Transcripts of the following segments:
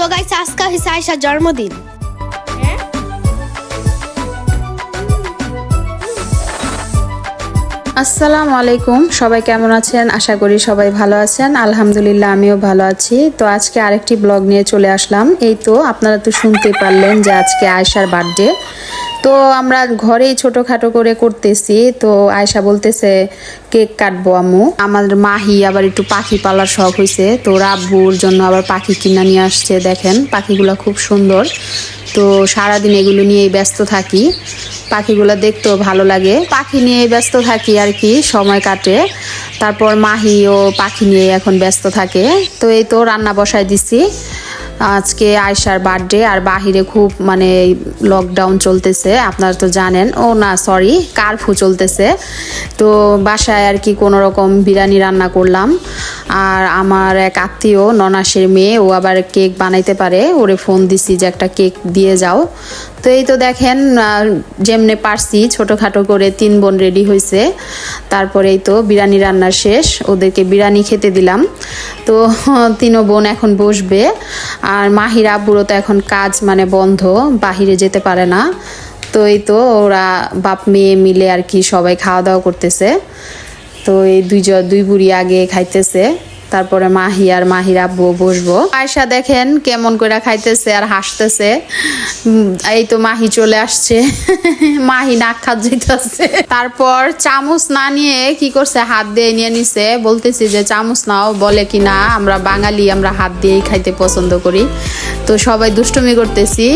So guys আজকে হইছে আয়েশার জন্মদিন। আসসালামু আলাইকুম, সবাই কেমন আছেন? আশা করি সবাই ভালো আছেন। আলহামদুলিল্লাহ আমিও ভালো আছি। তো আজকে আরেকটি ব্লগ নিয়ে চলে আসলাম। এই তো আপনারা তো শুনতেই পারলেন যে আজকে আয়েশার বার্থডে। তো আমরা ঘরেই ছোটোখাটো করে করতেছি। তো আয়েশা বলতেছে কেক কাটবো আম্মু। আমাদের মাহি আবার একটু পাখি পালার শখ হয়েছে, তো ওর আব্বুর জন্য আবার পাখি কিনা নিয়ে আসছে। দেখেন পাখিগুলো খুব সুন্দর। তো সারাদিন এগুলো নিয়েই ব্যস্ত থাকি, পাখিগুলো দেখতেও ভালো লাগে, পাখি নিয়ে ব্যস্ত থাকি আর কি, সময় কাটে। তারপর মাহিও পাখি নিয়ে এখন ব্যস্ত থাকে। তো এই তো রান্না বসায় দিছি। আজকে আয়েশার বার্থডে, আর বাহিরে খুব মানে লকডাউন চলতেছে, আপনারা তো জানেন। ও না সরি, কারফিউ চলতেছে। তো বাসায় আর কি কোনো রকম বিরিয়ানি রান্না করলাম। আর আমার এক আত্মীয় ননাসের মেয়ে, ও আবার কেক বানাইতে পারে, ওরে ফোন দিছি যে একটা কেক দিয়ে যাও। তো এই তো দেখেন যেমনে পারছি ছোটোখাটো করে 3 বোন রেডি হয়েছে। তারপরে এই তো বিরিয়ানি রান্না শেষ, ওদেরকে বিরিয়ানি খেতে দিলাম। তো 3 বোন এখন বসবে। আর মাহির আব্বুরও তো এখন কাজ মানে বন্ধ, বাহিরে যেতে পারে না। তো এই তো ওরা বাপ মেয়ে মিলে আর কি সবাই খাওয়া দাওয়া করতেছে। তো এই দুই বুড়ি আগে খাইতেছে, তারপরে মাহি আর মাহির আব্বু বসবো। আয়েশা দেখেন কেমন করে খাইতেছে আর হাসতেছে। এই তো মাহি চলে আসছে, মাহি নাক খাত যাইতেছে। তারপর চামচ না নিয়ে কি করছে, হাত দিয়ে নিয়ে নিছে। বলতেছি যে চামচ নাও, বলে কি না আমরা বাঙালি, আমরা হাত দিয়েই খাইতে পছন্দ করি। তো সবাই দুষ্টুমি করতেছি।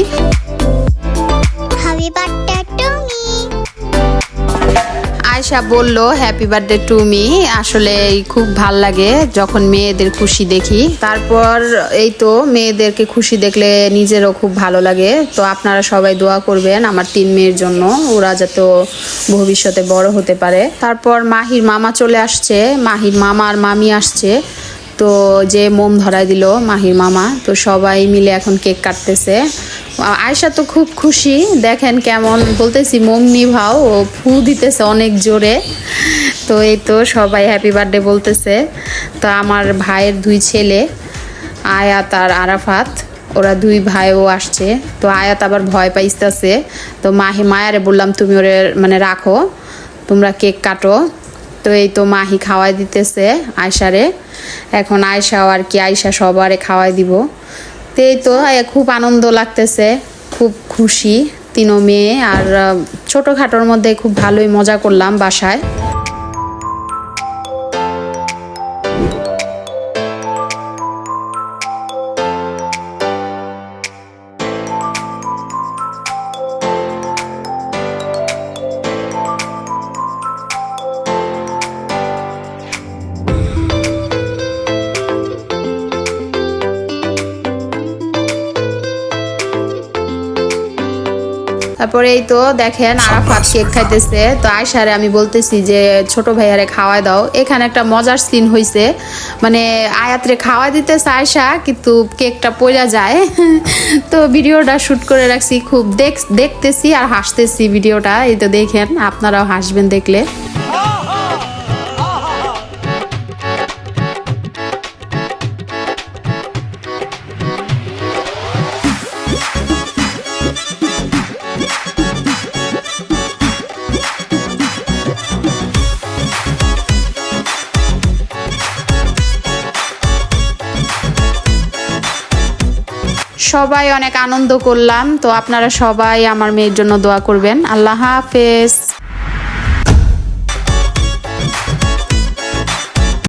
আয়েশা বলল হ্যাপি বার্থডে টু মি। আসলে খুব ভাল লাগে যখন মেয়েদের খুশি দেখি। তারপর এই তো মেয়েদেরকে খুশি দেখলে নিজেরও খুব ভালো লাগে। তো আপনারা সবাই দোয়া করবেন আমার 3 মেয়ের জন্য, ওরা যাতে ভবিষ্যতে বড় হতে পারে। তারপর মাহির মামা চলে আসছে, মাহির মামা আর মামি আসছে। তো যে মোম ধরাই দিল মাহির মামা। তো সবাই মিলে এখন কেক কাটতেছে। আয়েশা তো খুব খুশি, দেখেন কেমন বলতেছি মোম নিভাও, ও ফু দিতেছে অনেক জোরে। তো এই তো সবাই হ্যাপি বার্থডে বলতেছে। তো আমার ভাইয়ের 2 ছেলে আয়াত আর আরাফাত, ওরা 2 ভাইও আসছে। তো আয়াত আবার ভয় পাইতেছে। তো মায়ারে বললাম তুমি ওরে মানে রাখো, তোমরা কেক কাটো। তো এই তো মাহি খাওয়াই দিতেছে আয়েশারে। এখন আয়েশাও আর কি, আয়েশা সবারে খাওয়াই দিব। তো এই তো খুব আনন্দ লাগতেছে, খুব খুশি। 3 মেয়ে আর ছোটোখাটোর মধ্যে খুব ভালোই মজা করলাম বাসায়। তারপরে এই তো দেখেন আরাফাত কেক খাইতেছে। তো আয়েশারে আমি বলতেছি যে ছোট ভাইয়ারে খাওয়াই দাও। এখানে একটা মজার সিন হয়েছে, মানে আয়াতরে খাওয়াই দিতেছে আয়েশা, কিন্তু কেকটা পড়ে যায়। তো ভিডিওটা শ্যুট করে রাখছি, খুব দেখতেছি আর হাসতেছি ভিডিওটা। এই তো দেখেন, আপনারাও হাসবেন দেখলে। সবাই অনেক আনন্দ করলাম। তো আপনারা সবাই আমার মেয়ের জন্য দোয়া করবেন। আল্লাহ হাফেজ।